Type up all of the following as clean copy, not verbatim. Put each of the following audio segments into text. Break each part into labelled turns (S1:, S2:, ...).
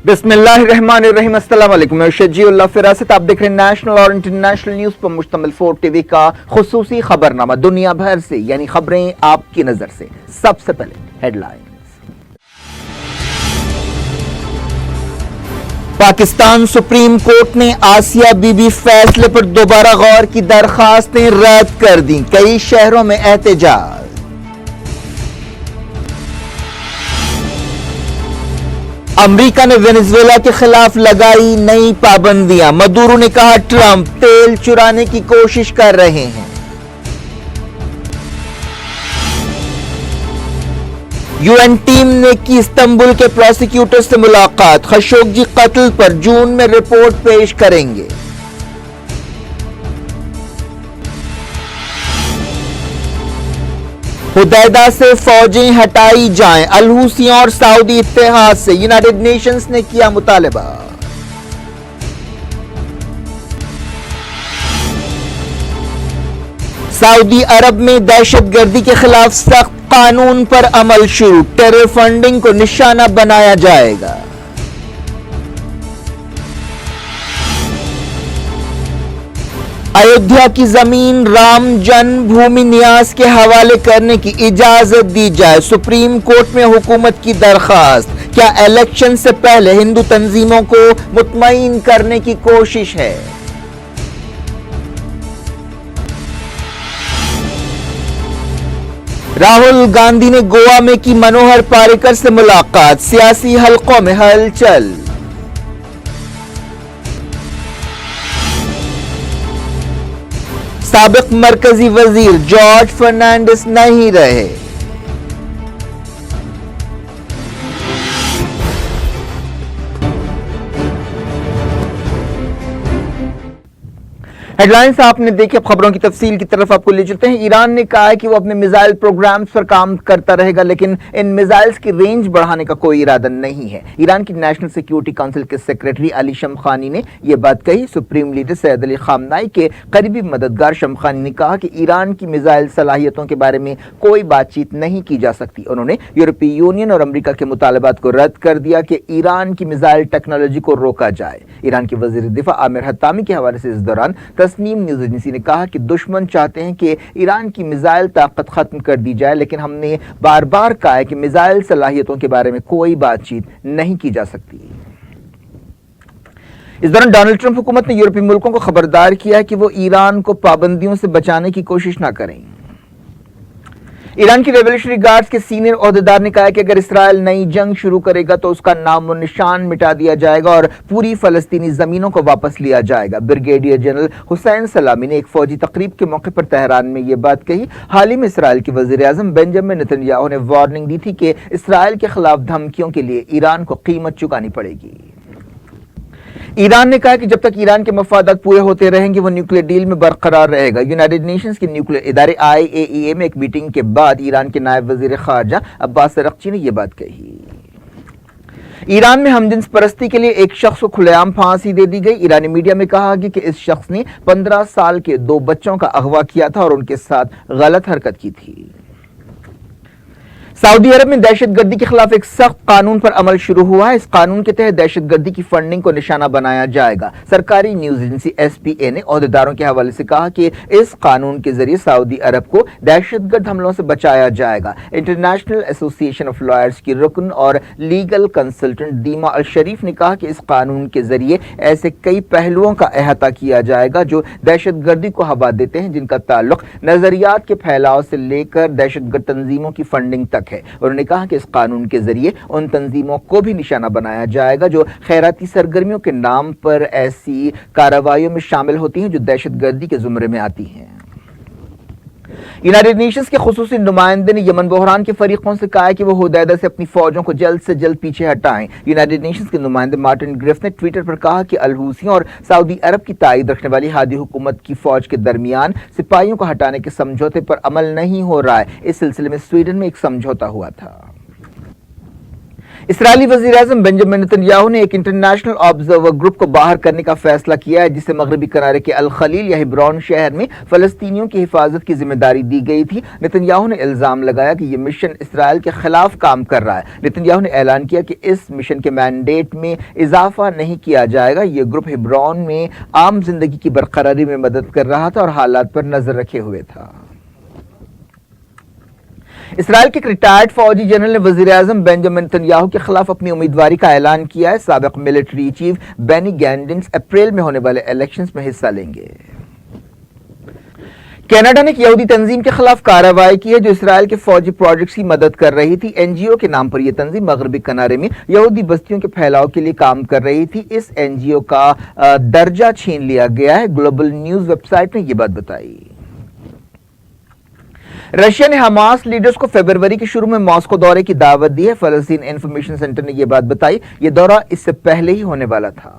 S1: बिस्मिल्लाह रहमान रहीम। अस्सलाम वालेकुम। मैं शजी उल्लाह फिरासत। आप देख रहे हैं नेशनल और इंटरनेशनल न्यूज पर मुश्तमिल 4 टीवी का खुसूसी खबरनामा। दुनिया भर से यानी खबरें आपकी नजर से। सबसे पहले हेडलाइंस। पाकिस्तान सुप्रीम कोर्ट ने आसिया बीबी फैसले पर दोबारा गौर की दरखास्तें रद्द कर दी। कई शहरों में एहतजाज। अमेरिका ने वेनेजुएला के खिलाफ लगाई नई पाबंदियां। मदुरो ने कहा ट्रंप तेल चुराने की कोशिश कर रहे हैं। यूएन टीम ने की इस्तांबुल के प्रोसिक्यूटर से मुलाकात। खशोगी कत्ल पर जून में रिपोर्ट पेश करेंगे। हुदैदा से फौजें हटाई जाएं। अल-हुसियों और सऊदी इत्तेहाद से यूनाइटेड नेशंस ने किया मुतालबा। सऊदी अरब में दहशतगर्दी के खिलाफ सख्त कानून पर अमल शुरू। टेरर फंडिंग को निशाना बनाया जाएगा। अयोध्या की जमीन राम जन्मभूमि न्यास के हवाले करने की इजाजत दी जाए। सुप्रीम कोर्ट में हुकूमत की दरखास्त। क्या इलेक्शन से पहले हिंदू तंजीमों को मुतमईन करने की कोशिश है? राहुल गांधी ने गोवा में की मनोहर पारिकर से मुलाकात। सियासी हलकों में हलचल। साबिक मरकजी वजीर जॉर्ज फर्नांडिस नहीं रहे। हेडलाइंस आपने देखी। अब खबरों की तफसील की तरफ आपको ले चलते हैं। ईरान ने कहा है कि वो अपने मिसाइल प्रोग्राम्स पर काम करता रहेगा, लेकिन इन मिसाइल्स की रेंज बढ़ाने का कोई इरादा नहीं है। ईरान की नेशनल सिक्योरिटी काउंसिल के सेक्रेटरी अली शमखानी ने यह बात कही। सुप्रीम लीडर सैयद अली खामनाई के करीबी मददगार शमखानी ने कहा कि ईरान की मिसाइल सलाहियतों के बारे में कोई बातचीत नहीं की जा सकती। उन्होंने यूरोपीय यूनियन और अमेरिका के मुतालबात को रद्द कर दिया कि ईरान की मिसाइल टेक्नोलॉजी को रोका जाए। ईरान के वजीर दिफा आमिर हत्तामी के हवाले से इस दौरान तस्नीम न्यूज एजेंसी ने कहा कि दुश्मन चाहते हैं कि ईरान की मिसाइल ताकत खत्म कर दी जाए, लेकिन हमने बार बार कहा है कि मिसाइल सलाहियतों के बारे में कोई बातचीत नहीं की जा सकती। इस दौरान डोनाल्ड ट्रंप हुकूमत ने यूरोपीय मुल्कों को खबरदार किया है कि वो ईरान को पाबंदियों से बचाने की कोशिश ना करें। ईरान की रेवोल्यूशनरी गार्ड्स के सीनियर ओहदेदार ने कहा कि अगर इसराइल नई जंग शुरू करेगा तो उसका नाम और निशान मिटा दिया जाएगा और पूरी फलस्तीनी जमीनों को वापस लिया जाएगा। ब्रिगेडियर जनरल हुसैन सलामी ने एक फौजी तकरीब के मौके पर तेहरान में यह बात कही। हाल ही में इसराइल के वजीर आजम बेंजामिन नेतन्याहू ने वार्निंग दी थी कि इसराइल के खिलाफ धमकियों के लिए ईरान को कीमत चुकानी पड़ेगी। ईरान ने कहा कि जब तक ईरान के मफादात पूरे होते रहेंगे वो न्यूक्लियर डील में बरकरार रहेगा। यूनाइटेड नेशंस के न्यूक्लियर इदारे IAEA में एक मीटिंग के बाद ईरान के नायब वजीर खारजा अब्बास अरगची ने यह बात कही। ईरान में हमजिन्स परस्ती के लिए एक शख्स को खुलेआम फांसी दे दी गई। ईरानी मीडिया में कहा गया कि इस शख्स ने 15 साल के 2 बच्चों का अगवा किया था और उनके साथ गलत हरकत की थी। सऊदी अरब में दहशतगर्दी के खिलाफ एक सख्त कानून पर अमल शुरू हुआ है। इस कानून के तहत दहशतगर्दी की फंडिंग को निशाना बनाया जाएगा। सरकारी न्यूज एजेंसी SPA ने ओहदेदारों के हवाले से कहा कि इस कानून के जरिए सऊदी अरब को दहशतगर्द हमलों से बचाया जाएगा। इंटरनेशनल एसोसिएशन ऑफ लॉयर्स की रुकन और लीगल कंसल्टेंट दीमा अल शरीफ ने कहा कि इस कानून के जरिए ऐसे कई पहलुओं का अहाता किया जाएगा जो दहशतगर्दी को हवा देते हैं, जिनका ताल्लुक नजरियात के फैलाव से लेकर दहशतगर्द तंजीमों की फंडिंग तक है। उन्होंने कहा कि इस कानून के जरिए उन तंजीमों को भी निशाना बनाया जाएगा जो खैराती सरगर्मियों के नाम पर ऐसी कार्रवाइयों में शामिल होती हैं जो दहशतगर्दी के जुमरे में आती हैं। यूनाइटेड नेशंस के खुसूसी नुमाइंदे ने यमन बहरान के फरीकों से कहा है कि वो हुदैदा से अपनी फौजों को जल्द से जल्द पीछे हटाएं। यूनाइटेड नेशंस के नुमाइंदे मार्टिन ग्रिफ ने ट्विटर पर कहा कि अल-हुसियों और सऊदी अरब की ताईद रखने वाली हादी हुकूमत की फौज के दरमियान सिपाहियों को हटाने के समझौते पर अमल नहीं हो रहा है। इस सिलसिले में स्वीडन में एक समझौता हुआ था। اسرائیلی وزیر اعظم بنجامن نتنیاہو نے ایک انٹرنیشنل آبزرور گروپ کو باہر کرنے کا فیصلہ کیا ہے جسے مغربی کنارے کے الخلیل یا ہبرون شہر میں فلسطینیوں کی حفاظت کی ذمہ داری دی گئی تھی۔ نتنیاہو نے الزام لگایا کہ یہ مشن اسرائیل کے خلاف کام کر رہا ہے۔ نتنیاہو نے اعلان کیا کہ اس مشن کے مینڈیٹ میں اضافہ نہیں کیا جائے گا۔ یہ گروپ ہبرون میں عام زندگی کی برقراری میں مدد کر رہا تھا اور حالات پر نظر رکھے ہوئے تھا۔ اسرائیل کے ریٹائرڈ فوجی جنرل نے وزیر اعظم بنجامن نتنیاہو کے خلاف اپنی امیدواری کا اعلان کیا ہے۔ سابق ملٹری چیف بینی گینڈنس اپریل میں ہونے والے الیکشنز میں حصہ لیں گے۔ کینیڈا نے ایک یہودی تنظیم کے خلاف کارروائی کی ہے جو اسرائیل کے فوجی پروجیکٹس کی مدد کر رہی تھی۔ این جی او کے نام پر یہ تنظیم مغربی کنارے میں یہودی بستیوں کے پھیلاؤ کے لیے کام کر رہی تھی۔ اس این جی او کا درجہ چھین لیا گیا ہے۔ گلوبل نیوز ویب سائٹ نے یہ بات بتائی۔ رشیا نے حماس لیڈرز کو فروری کے شروع میں ماسکو دورے کی دعوت دی ہے۔ فلسطین انفارمیشن سینٹر نے یہ بات بتائی۔ یہ دورہ اس سے پہلے ہی ہونے والا تھا۔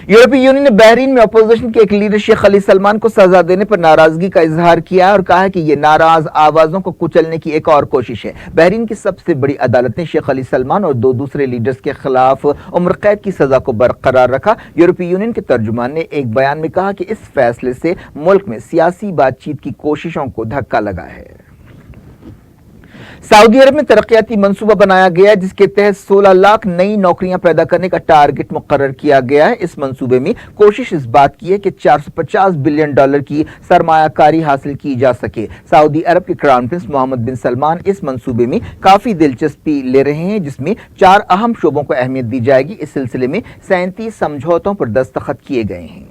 S1: یورپی یونین نے بحرین میں اپوزیشن کے ایک لیڈر شیخ علی سلمان کو سزا دینے پر ناراضگی کا اظہار کیا ہے اور کہا ہے کہ یہ ناراض آوازوں کو کچلنے کی ایک اور کوشش ہے۔ بحرین کی سب سے بڑی عدالت نے شیخ علی سلمان اور دو دوسرے لیڈرز کے خلاف عمر قید کی سزا کو برقرار رکھا۔ یورپی یونین کے ترجمان نے ایک بیان میں کہا کہ اس فیصلے سے ملک میں سیاسی بات چیت کی کوششوں کو دھکا لگا ہے۔ سعودی عرب میں ترقیاتی منصوبہ بنایا گیا ہے جس کے تحت 16 لاکھ نئی نوکریاں پیدا کرنے کا ٹارگٹ مقرر کیا گیا ہے۔ اس منصوبے میں کوشش اس بات کی ہے کہ $450 بلین کی سرمایہ کاری حاصل کی جا سکے۔ سعودی عرب کے کراؤن پرنس محمد بن سلمان اس منصوبے میں کافی دلچسپی لے رہے ہیں جس میں 4 اہم شعبوں کو اہمیت دی جائے گی۔ اس سلسلے میں 37 سمجھوتوں پر دستخط کیے گئے ہیں۔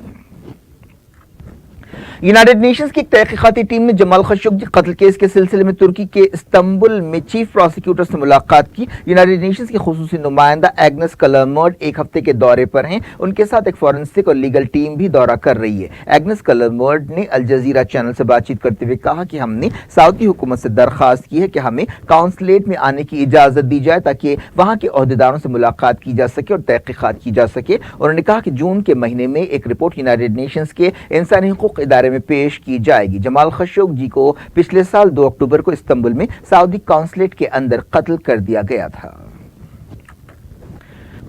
S1: یونائیٹڈ نیشنز کی ایک تحقیقاتی ٹیم نے جمال خشوگی قتل کیس کے سلسلے میں ترکی کے استنبول میں چیف پروسیکیوٹر سے ملاقات کی۔ یونائیٹڈ نیشنز کی خصوصی نمائندہ ایگنس کلرمرڈ ایک ہفتے کے دورے پر ہیں۔ ان کے ساتھ ایک فورنسک اور لیگل ٹیم بھی دورہ کر رہی ہے۔ ایگنس کلرمرڈ نے الجزیرہ چینل سے بات چیت کرتے ہوئے کہا کہ ہم نے سعودی حکومت سے درخواست کی ہے کہ ہمیں کونسلیٹ میں آنے کی اجازت دی جائے تاکہ وہاں کے عہدیداروں سے ملاقات کی جا سکے اور تحقیقات کی جا سکے۔ انہوں نے کہا کہ جون کے مہینے میں ایک رپورٹ یونائیٹڈ نیشنز کے انسانی حقوق ادارے میں پیش کی جائے گی۔ جمال خشوگی کو پچھلے سال 2 اکتوبر کو استنبول میں سعودی کونسلیٹ کے اندر قتل کر دیا گیا تھا۔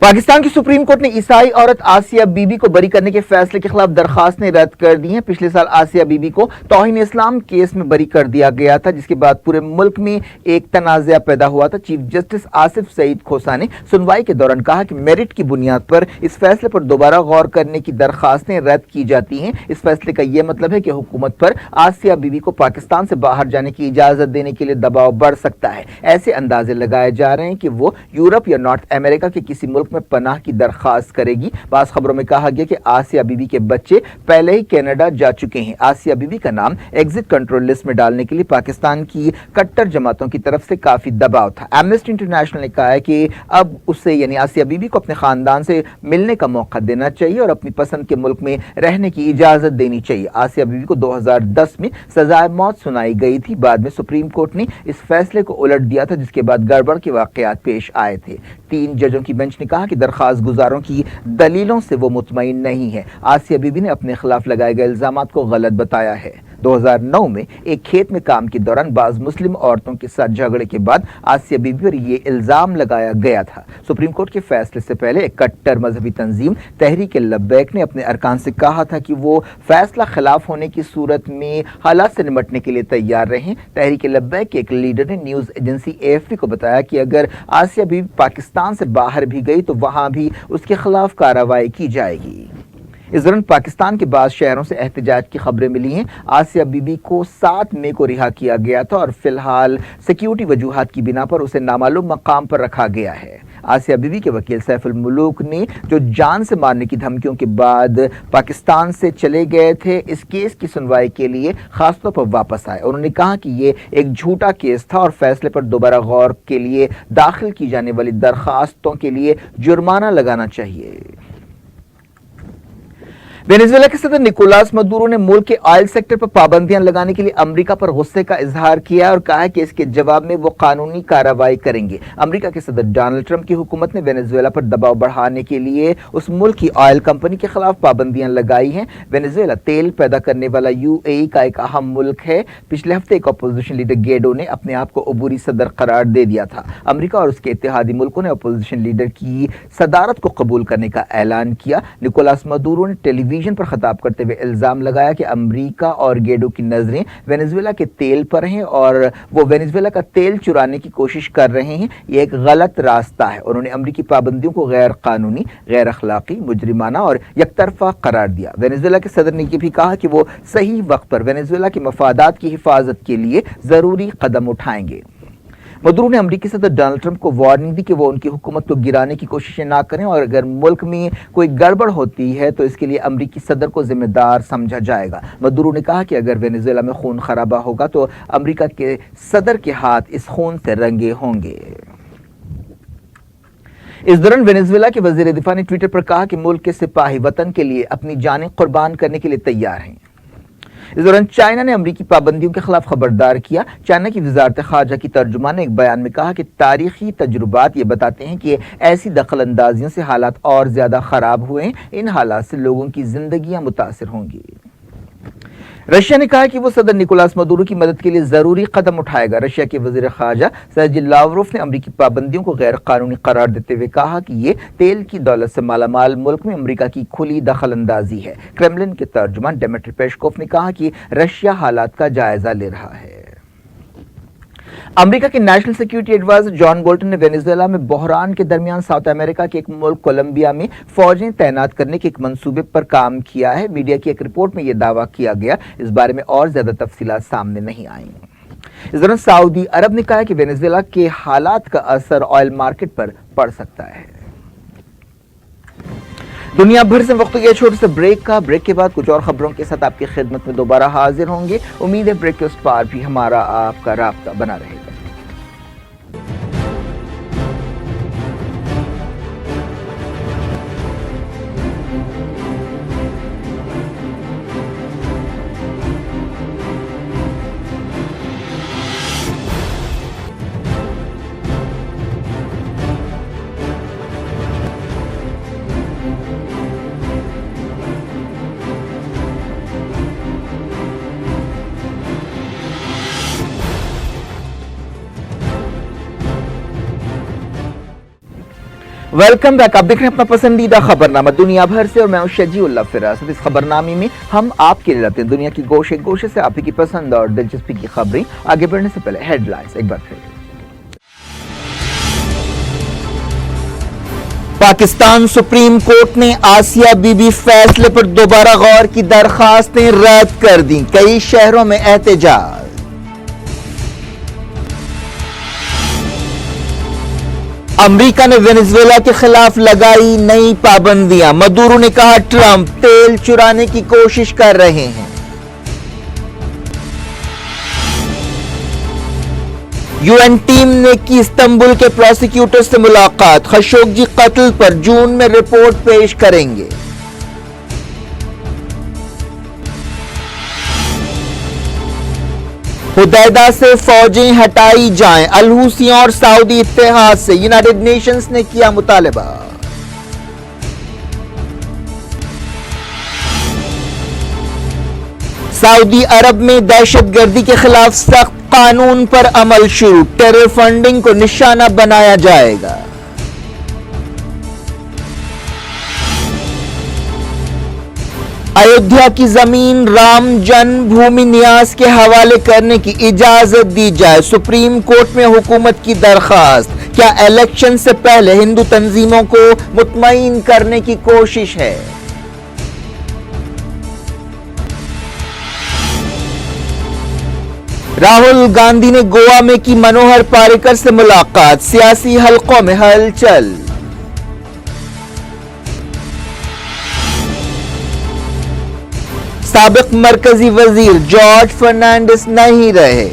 S1: پاکستان کی سپریم کورٹ نے عیسائی عورت آسیہ بی بی کو بری کرنے کے فیصلے کے خلاف درخواستیں رد کر دی ہیں۔ پچھلے سال آسیہ بی بی کو توہین اسلام کیس میں بری کر دیا گیا تھا جس کے بعد پورے ملک میں ایک تنازع پیدا ہوا تھا۔ چیف جسٹس آصف سعید کھوسہ نے سنوائی کے دوران کہا کہ میرٹ کی بنیاد پر اس فیصلے پر دوبارہ غور کرنے کی درخواستیں رد کی جاتی ہیں۔ اس فیصلے کا یہ مطلب ہے کہ حکومت پر آسیہ بی بی کو پاکستان سے باہر جانے کی اجازت دینے کے لیے دباؤ بڑھ سکتا ہے۔ ایسے اندازے لگائے جا رہے ہیں کہ وہ یورپ یا نارتھ امریکہ کے کسی ملک میں پناہ کی درخواست کرے گی۔ بعض خبروں میں کہا گیا کہ آسیہ بی بی کے بچے پہلے ہی کینیڈا جا چکے ہیں۔ آسیہ بی بی کا نام ایگزٹ کنٹرول لسٹ میں ڈالنے کے لیے پاکستان کی کٹر جماعتوں کی طرف سے کافی دباؤ تھا۔ ایمنسٹی انٹرنیشنل نے کہا ہے کہ اب اسے یعنی آسیہ بی بی کو اپنے خاندان سے ملنے کا موقع دینا چاہیے اور اپنی پسند کے ملک میں رہنے کی اجازت دینی چاہیے۔ آسیہ بی بی کو 2010 میں سزائے موت سنائی گئی تھی۔ بعد میں سپریم کورٹ نے اس فیصلے کو الٹ دیا تھا جس کے بعد گڑبڑ کے واقعات پیش آئے تھے۔ 3 ججوں کی بینچ نے کہا کہ درخواست گزاروں کی دلیلوں سے وہ مطمئن نہیں ہے۔ آسیہ بی بی نے اپنے خلاف لگائے گئے الزامات کو غلط بتایا ہے۔ 2009 میں ایک کھیت میں کام کے دوران بعض مسلم عورتوں کے ساتھ جھگڑے کے بعد آسیہ بی بی پر یہ الزام لگایا گیا تھا۔ سپریم کورٹ کے فیصلے سے پہلے ایک کٹر مذہبی تنظیم تحریک لبیک نے اپنے ارکان سے کہا تھا کہ وہ فیصلہ خلاف ہونے کی صورت میں حالات سے نمٹنے کے لیے تیار رہیں۔ تحریک لبیک کے ایک لیڈر نے نیوز ایجنسی AFP کو بتایا کہ اگر آسیہ بی بی پاکستان سے باہر بھی گئی تو وہاں بھی اس کے خلاف کارروائی کی جائے گی۔ اس دوران پاکستان کے بعض شہروں سے احتجاج کی خبریں ملی ہیں۔ آسیہ بی بی کو 7 مئی کو رہا کیا گیا تھا اور فی الحال سیکیورٹی وجوہات کی بنا پر اسے نامعلوم مقام پر رکھا گیا ہے۔ آسیہ بی بی کے وکیل سیف الملوک نے جو جان سے مارنے کی دھمکیوں کے بعد پاکستان سے چلے گئے تھے اس کیس کی سنوائی کے لیے خاص طور پر واپس آئے۔ انہوں نے کہا کہ یہ ایک جھوٹا کیس تھا اور فیصلے پر دوبارہ غور کے لیے داخل کی جانے والی درخواستوں کے لیے جرمانہ لگانا چاہیے۔ वेनेजुएला के सदर निकोलास मदुरो ने मुल्क के ऑयल सेक्टर पर पाबंदियां लगाने के लिए अमेरिका पर गुस्से का इजहार किया और कहा है कि इसके जवाब में वो कानूनी कार्रवाई करेंगे। अमेरिका के सदर डोनाल्ड ट्रंप की हुकूमत ने वेनेजुएला पर दबाव बढ़ाने के लिए उस मुल्क की ऑयल कंपनी के खिलाफ पाबंदियां लगाई हैं। वेनेजुएला तेल पैदा करने वाला यूएई का एक अहम मुल्क है। पिछले हफ्ते एक अपोजिशन लीडर गेडो ने अपने आप को अबूरी सदर करार दे दिया था। अमेरिका और उसके इत्तेहादी मुल्कों ने अपोजिशन लीडर की सदारत को कबूल करने का ऐलान किया। निकोलास मदुरो ने टेलीविजन पर खिताब करते हुए इल्जाम लगाया कि अमेरिका और गेडो की नजरें वेनेजुएला के तेल पर हैं और वो वेनेजुएला का तेल चुराने की कोशिश कर रहे हैं। ये एक गलत रास्ता है। उन्होंने अमेरिकी पाबंदियों को गैर कानूनी, गैर अखलाकी, मुजरिमाना और यकतरफा करार दिया। वेनेजुएला के सदर ने यह भी कहा कि वो सही वक्त पर वेनेजुएला के मफादात की हिफाजत के लिए जरूरी कदम उठाएंगे। मदुरो ने अमेरिकी सदर डोनाल्ड ट्रंप को वार्निंग दी कि वो उनकी हुकूमत को गिराने की कोशिशें ना करें और अगर मुल्क में कोई गड़बड़ होती है तो इसके लिए अमेरिकी सदर को जिम्मेदार समझा जाएगा। मदुरो ने कहा कि अगर वेनेजुएला में खून खराबा होगा तो अमेरिका के सदर के हाथ इस खून से रंगे होंगे। इस दौरान वेनेजुएला के वजीर दिफा ने ट्विटर पर कहा कि मुल्क के सिपाही वतन के लिए अपनी जानें कुर्बान करने के लिए तैयार हैं। इस दौरान चाइना ने अमेरिकी पाबंदियों के खिलाफ खबरदार किया। चाइना की वजारत खारजा की तर्जुमान ने एक बयान में कहा कि तारीखी तजुर्बात ये बताते हैं कि ऐसी दखल अंदाजियों से हालात और ज्यादा खराब हुए हैं। इन हालात से लोगों की जिंदगियां मुतासिर होंगी। रशिया ने कहा कि वो सदर निकोलास मदुरो की मदद के लिए जरूरी कदम उठाएगा। रशिया के वजीर खारजा सर्जी लावरोफ ने अमेरिकी पाबंदियों को गैर कानूनी करार देते हुए कहा कि ये तेल की दौलत से मालामाल मुल्क में अमेरिका की खुली दखल अंदाजी है। क्रेमलिन के तर्जुमान डिमित्री पेस्कोव ने कहा कि रशिया हालात का जायजा ले रहा है। अमेरिका के national security adviser John Bolton ने वेनेजुएला में बहरान के दरमियान साउथ अमेरिका के एक मुल्क कोलंबिया में फौजें तैनात करने के एक मंसूबे पर काम किया है। मीडिया की एक रिपोर्ट में यह दावा किया गया। इस बारे में और ज्यादा तफसीलात सामने नहीं आई। इस दौरान सऊदी अरब ने कहा कि वेनेजुएला के हालात का असर ऑयल मार्केट पर पड़ सकता है। दुनिया भर से वक्त गया छोटे से ब्रेक का। ब्रेक के बाद कुछ और खबरों के साथ आपकी खिदमत में दोबारा हाजिर होंगे। उम्मीद है ब्रेक के उस पार भी हमारा आपका राब्ता बना रहेगा। Welcome back. आप देख रहे हैं अपना पसंदीदा खबरनामा दुनिया भर से और मैं हूं शजीउल्लाह फिरासत। इस खबरनामे में हम आपके लिए लाते हैं दुनिया की गोशे गोशे से आप ही की पसंद और दिलचस्पी की खबरें। आगे बढ़ने से पहले हेडलाइंस एक बार फिर। पाकिस्तान सुप्रीम कोर्ट ने आसिया बीबी फैसले पर दोबारा गौर की दरखास्तें रद्द कर दी। कई शहरों में एहतजाज। अमेरिका ने वेनेजुएला के खिलाफ लगाई नई पाबंदियां। मदुरो ने कहा ट्रंप तेल चुराने की कोशिश कर रहे हैं। यूएन टीम ने की इस्तांबुल के प्रोसिक्यूटर से मुलाकात। खशोगी कत्ल पर जून में रिपोर्ट पेश करेंगे। हुदैदा से फौजें हटाई जाएं। अल-हुसियों और सऊदी इत्तेहाद से यूनाइटेड नेशंस ने किया मुतालबा। सऊदी अरब में दहशतगर्दी के खिलाफ सख्त कानून पर अमल शुरू। टेरर फंडिंग को निशाना बनाया जाएगा। अयोध्या की जमीन राम जन्मभूमि न्यास के हवाले करने की इजाजत दी जाए। सुप्रीम कोर्ट में हुकूमत की दरखास्त। क्या इलेक्शन से पहले हिंदू तंजीमों को मुतमईन करने की कोशिश है? राहुल गांधी ने गोवा में की मनोहर पारिकर से मुलाकात। सियासी हलकों में हलचल। साबिक मरकजी वजीर जॉर्ज फर्नांडिस नहीं रहे।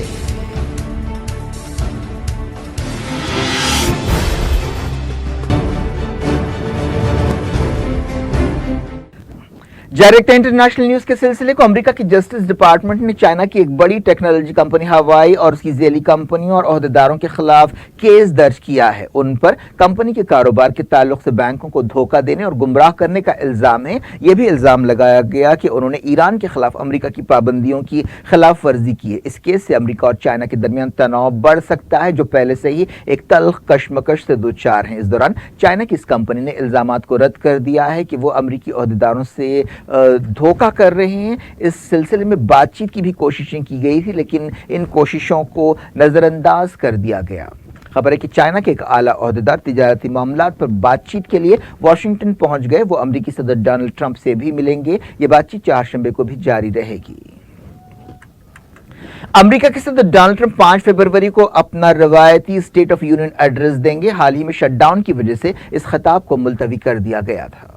S1: डायरेक्ट इंटरनेशनल न्यूज के सिलसिले को अमेरिका की जस्टिस डिपार्टमेंट ने चाइना की एक बड़ी टेक्नोलॉजी कंपनी हवाई और उसकी झेली कंपनियों और ओहदेदारों के खिलाफ केस दर्ज किया है। उन पर कंपनी के कारोबार के ताल्लुक से बैंकों को धोखा देने और गुमराह करने का इल्जाम है। यह भी इल्जाम लगाया गया कि उन्होंने ईरान के खिलाफ अमेरिका की पाबंदियों की खिलाफ वर्जी की है। इस केस से अमेरिका और चाइना के दरमियान तनाव बढ़ सकता है, जो पहले से ही एक तल्ख कशमकश से दो चार हैं। इस दौरान चाइना की इस कंपनी ने इल्जामात को रद्द कर दिया है कि वो अमेरिकी ओहदेदारों से धोखा कर रहे हैं। इस सिलसिले में बातचीत की भी कोशिशें की गई थी, लेकिन इन कोशिशों को नजरअंदाज कर दिया गया। खबर है कि चाइना के एक आला ओहदेदार तिजारती मामलात पर बातचीत के लिए वाशिंगटन पहुंच गए। वो अमेरिकी सदर डोनाल्ड ट्रंप से भी मिलेंगे। ये बातचीत चारशंबे को भी जारी रहेगी। अमेरिका के सदर डोनाल्ड ट्रंप 5 फरवरी को अपना रवायती स्टेट ऑफ यूनियन एड्रेस देंगे। हाल ही में शटडाउन की वजह से इस खिताब को मुलतवी कर दिया गया था।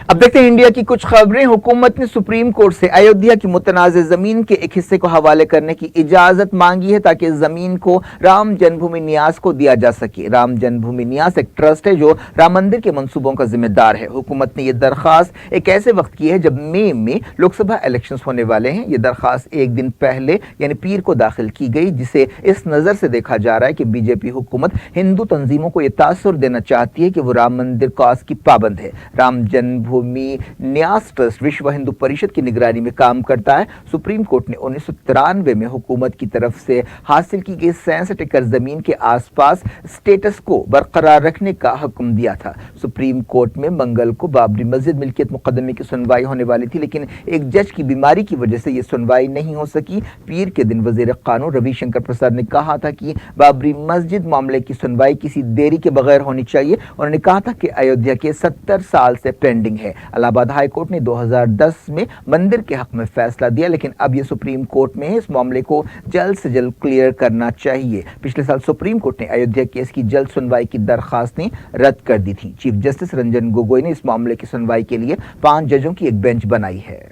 S1: अब देखते हैं इंडिया की कुछ खबरें। हुकूमत ने सुप्रीम कोर्ट से अयोध्या की मुतनाज़ जमीन के एक हिस्से को हवाले करने की इजाजत मांगी है, ताकि इस जमीन को राम जन्मभूमि न्यास को दिया जा सके। राम जन्मभूमि न्यास एक ट्रस्ट है जो राम मंदिर के मंसूबों का जिम्मेदार है। हुकूमत ने यह दरखास्त एक ऐसे वक्त की है जब मई में लोकसभा इलेक्शंस होने वाले हैं। यह दरखास्त एक दिन पहले यानी पीर को दाखिल की गई, जिसे इस नजर से देखा जा रहा है कि बीजेपी हुकूमत हिंदू तंजीमों को यह तासुर देना चाहती है कि वो राम मंदिर कॉज की पाबंद है। राम जन्मभूमि न्यास ट्रस्ट विश्व हिंदू परिषद की निगरानी में काम करता है। सुप्रीम कोर्ट ने 1993 में हुकूमत की तरफ से हासिल की गई 66 एकड़ जमीन के आसपास स्टेटस को बरकरार रखने का हुक्म दिया था। सुप्रीम कोर्ट में मंगल को बाबरी मस्जिद मिल्कियत मुकदमे की सुनवाई होने वाली थी, लेकिन एक जज की बीमारी की वजह से यह सुनवाई नहीं हो सकी। पीर के दिन वजीर कानून रविशंकर प्रसाद ने कहा था कि बाबरी मस्जिद मामले की सुनवाई किसी देरी के बगैर होनी चाहिए। उन्होंने कहा था कि अयोध्या के 70 साल से पेंडिंग है। इलाहाबाद हाई कोर्ट ने 2010 में मंदिर के हक में फैसला दिया, लेकिन अब यह सुप्रीम कोर्ट में है। इस मामले को जल्द से जल्द क्लियर करना चाहिए। पिछले साल सुप्रीम कोर्ट ने अयोध्या केस की जल्द सुनवाई की दरखास्तें रद्द कर दी थी। चीफ जस्टिस रंजन गोगोई ने इस मामले की सुनवाई के लिए 5 जजों की एक बेंच बनाई है।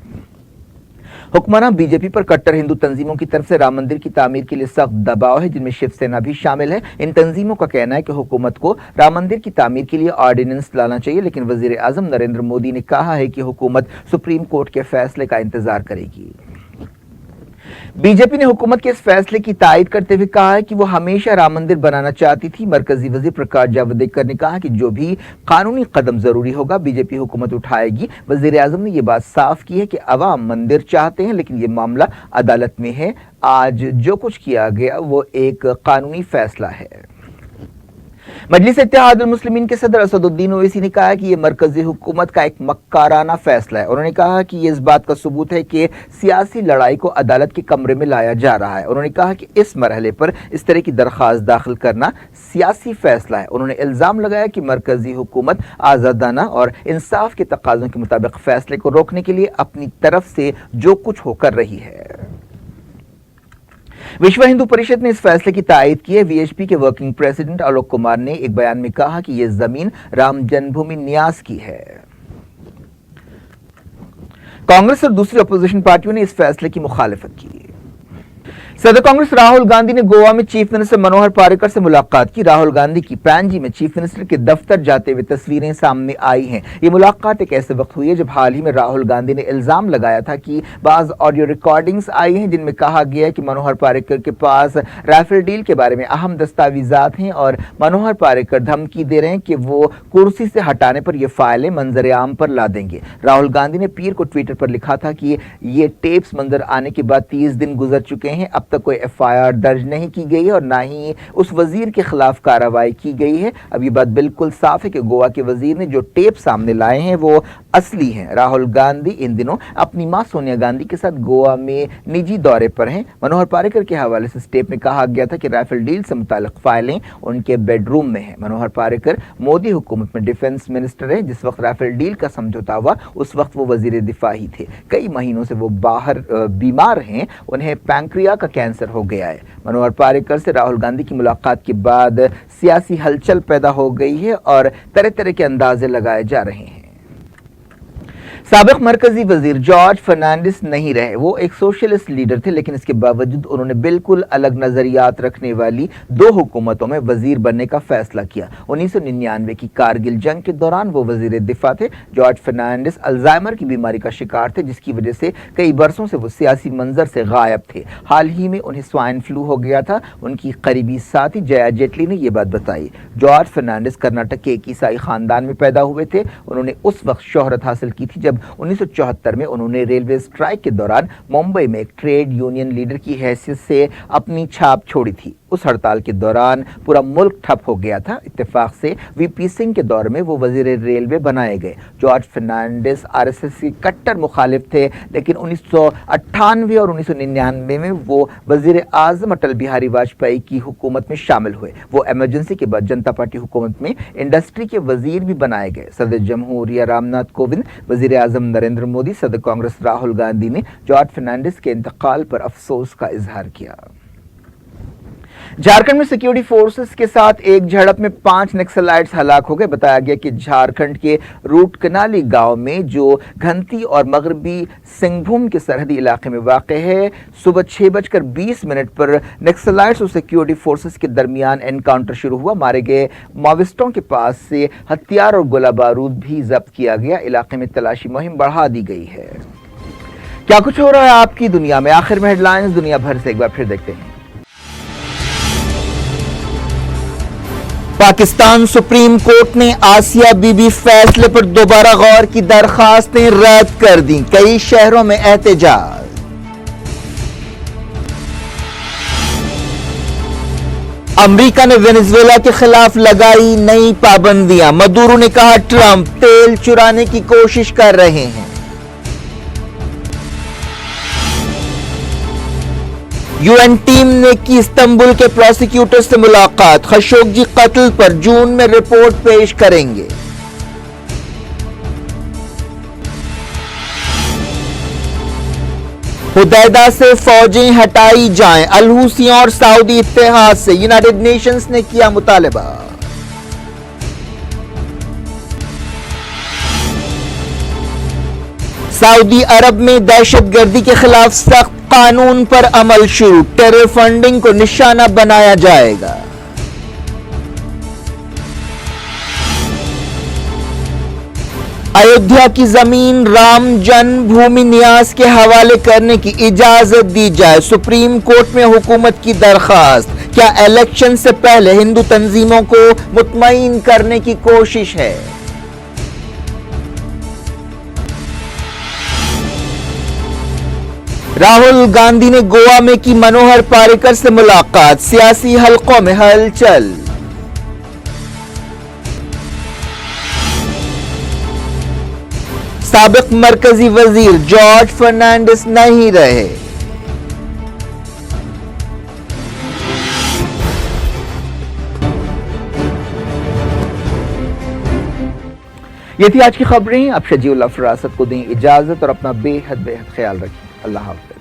S1: हुक्मरान बीजेपी पर कट्टर हिंदू तंजीमों की तरफ से राम मंदिर की तामीर के लिए सख्त दबाव है, जिनमें शिवसेना भी शामिल है। इन तंजीमों का कहना है कि हुकूमत को राम मंदिर की तामीर के लिए ऑर्डिनेंस लाना चाहिए, लेकिन वजीर आजम नरेंद्र मोदी ने कहा है कि हुकूमत सुप्रीम कोर्ट के फैसले का इंतजार करेगी। बीजेपी ने हुकूमत के इस फैसले की तायद करते हुए कहा है कि वो हमेशा राम मंदिर बनाना चाहती थी। मरकजी वजीर प्रकाश जावड़ेकर ने कहा कि जो भी कानूनी कदम जरूरी होगा बीजेपी हुकूमत उठाएगी। वजीर आजम ने यह बात साफ की है कि अवाम मंदिर चाहते हैं, लेकिन ये मामला अदालत में है। आज जो कुछ किया गया वो एक कानूनी फैसला है। मजलिस इत्तेहादुल मुस्लिमीन के सदर असदुद्दीन ओवैसी ने कहा कि यह मरकजी हुकूमत का एक मक्काराना फैसला है। उन्होंने कहा कि यह इस बात का सबूत है कि सियासी लड़ाई को अदालत के कमरे में लाया जा रहा है। उन्होंने कहा कि इस मरहले पर इस तरह की दरखास्त दाखिल करना सियासी फैसला है। उन्होंने इल्जाम लगाया कि मरकजी हुकूमत आज़ादाना और इंसाफ के तकाज़ों के मुताबिक फैसले को रोकने के लिए अपनी तरफ से जो कुछ हो कर रही है। विश्व हिंदू परिषद ने इस फैसले की तायद की है। वीएचपी के वर्किंग प्रेसिडेंट आलोक कुमार ने एक बयान में कहा कि यह जमीन राम जन्मभूमि न्यास की है। कांग्रेस और दूसरी अपोजिशन पार्टियों ने इस फैसले की मुखालिफत की। सदर कांग्रेस राहुल गांधी ने गोवा में चीफ मिनिस्टर मनोहर पारिकर से मुलाकात की। राहुल गांधी की पैणजी में चीफ मिनिस्टर के दफ्तर जाते हुए तस्वीरें सामने आई हैं। ये मुलाकात एक ऐसे वक्त हुई है जब हाल ही में राहुल गांधी ने इल्जाम लगाया था कि बाज ऑडियो रिकॉर्डिंग्स आई हैं जिनमें कहा गया है कि मनोहर पारिकर के पास राफेल डील के बारे में अहम दस्तावेजात हैं और मनोहर पारिकर धमकी दे रहे हैं कि वो कुर्सी से हटाने पर यह फाइलें मंजर आम पर ला देंगे। राहुल गांधी ने पीर को ट्विटर पर लिखा था कि ये टेप्स मंजर आने के बाद 30 दिन गुजर चुके हैं, अब तक कोई एफआईआर दर्ज नहीं की गई है और ना ही उस वजीर के खिलाफ कार्रवाई की गई है। अब ये बात बिल्कुल साफ है कि गोवा के वजीर ने जो टेप सामने लाए हैं वो असली हैं। राहुल गांधी इन दिनों अपनी मां सोनिया गांधी के साथ गोवा में निजी दौरे पर हैं। मनोहर पारिकर के हवाले से इस टेप में कहा गया था कि राफेल डील से मुताल्लिक फाइलें उनके बेडरूम में हैं। मनोहर पारिकर मोदी हुकूमत में डिफेंस मिनिस्टर है। जिस वक्त राफेल डील का समझौता हुआ उस वक्त वो वजीर दिफा ही थे। कई महीनों से वो बाहर बीमार हैं, उन्हें पैंक्रिया का कैंसर हो गया है। मनोहर पारिकर से राहुल गांधी की मुलाकात के बाद सियासी हलचल पैदा हो गई है और तरह तरह के अंदाजे लगाए जा रहे हैं। سابق مرکزی وزیر جارج فرنانڈس نہیں رہے۔ وہ ایک سوشلسٹ لیڈر تھے، لیکن اس کے باوجود انہوں نے بالکل الگ نظریات رکھنے والی دو حکومتوں میں وزیر بننے کا فیصلہ کیا۔ 1999 کی کارگل جنگ کے دوران وہ وزیر دفاع تھے۔ جارج فرنانڈس الزائمر کی بیماری کا شکار تھے، جس کی وجہ سے کئی برسوں سے وہ سیاسی منظر سے غائب تھے۔ حال ہی میں انہیں سوائن فلو ہو گیا تھا۔ ان کی قریبی ساتھی جیا جیٹلی نے یہ بات بتائی۔ جارج فرنانڈس کرناٹک کے ایک عیسائی خاندان میں پیدا ہوئے تھے۔ انہوں نے اس وقت شہرت حاصل کی تھی جب 1974 میں انہوں نے ریلوے اسٹرائک کے دوران ممبئی میں ایک ٹریڈ یونین لیڈر کی حیثیت سے اپنی چھاپ چھوڑی تھی۔ اس ہڑتال کے دوران پورا ملک ٹھپ ہو گیا تھا۔ اتفاق سے وی پی سنگھ کے دور میں وہ وزیر ریلوے بنائے گئے۔ جارج فرنانڈس RSS کے کٹر مخالف تھے، لیکن 1998 اور 1999 میں وہ وزیر اعظم اٹل بہاری واجپئی کی حکومت میں شامل ہوئے۔ وہ ایمرجنسی کے بعد جنتا پارٹی حکومت میں انڈسٹری کے وزیر بھی بنائے گئے۔ صدر جمہوریہ رام ناتھ کووند، وزیر اعظم نریندر مودی، صدر کانگریس راہل گاندھی نے جارج فرنانڈس کے انتقال پر افسوس کا اظہار کیا۔ جھارکھنڈ میں سیکیورٹی فورسز کے ساتھ ایک جھڑپ میں 5 نکسلائٹس ہلاک ہو گئے۔ بتایا گیا کہ جھارکھنڈ کے روٹ کنالی گاؤں میں، جو گھنتی اور مغربی سنگھ بھوم کے سرحدی علاقے میں واقع ہے، صبح 6:20 پر نکسلائٹس اور سیکیورٹی فورسز کے درمیان انکاؤنٹر شروع ہوا۔ مارے گئے ماویسٹوں کے پاس سے ہتھیار اور گولہ بارود بھی ضبط کیا گیا۔ علاقے میں تلاشی مہم بڑھا دی گئی ہے۔ کیا کچھ ہو رہا ہے آپ کی دنیا میں؟ آخر میں ہیڈ لائنز دنیا بھر سے ایک بار پھر دیکھتے ہیں۔ پاکستان سپریم کورٹ نے آسیہ بی بی فیصلے پر دوبارہ غور کی درخواستیں رد کر دیں۔ کئی شہروں میں احتجاج۔ امریکہ نے وینزویلا کے خلاف لگائی نئی پابندیاں۔ مدورو نے کہا ٹرمپ تیل چرانے کی کوشش کر رہے ہیں۔ یو این ٹیم نے کی استنبول کے پروسیکیوٹر سے ملاقات۔ خشوگی قتل پر جون میں رپورٹ پیش کریں گے۔ حدیدہ سے فوجیں ہٹائی جائیں۔ الحوثیوں اور سعودی اتحاد سے یونائیٹڈ نیشنز نے کیا مطالبہ۔ سعودی عرب میں دہشت گردی کے خلاف سخت قانون پر عمل شروع۔ ٹیرر فنڈنگ کو نشانہ بنایا جائے گا۔ ایودھیا کی زمین رام جنم بھومی نیاز کے حوالے کرنے کی اجازت دی جائے۔ سپریم کورٹ میں حکومت کی درخواست۔ کیا الیکشن سے پہلے ہندو تنظیموں کو مطمئن کرنے کی کوشش ہے؟ راہل گاندھی نے گوا میں کی منوہر پاریکر سے ملاقات۔ سیاسی حلقوں میں ہلچل۔ سابق مرکزی وزیر جارج فرنانڈس نہیں رہے۔ یہ تھی آج کی خبریں۔ اب شجیع اللہ فراست کو دیں اجازت اور اپنا بے حد خیال رکھیں۔ اللہ حافظ۔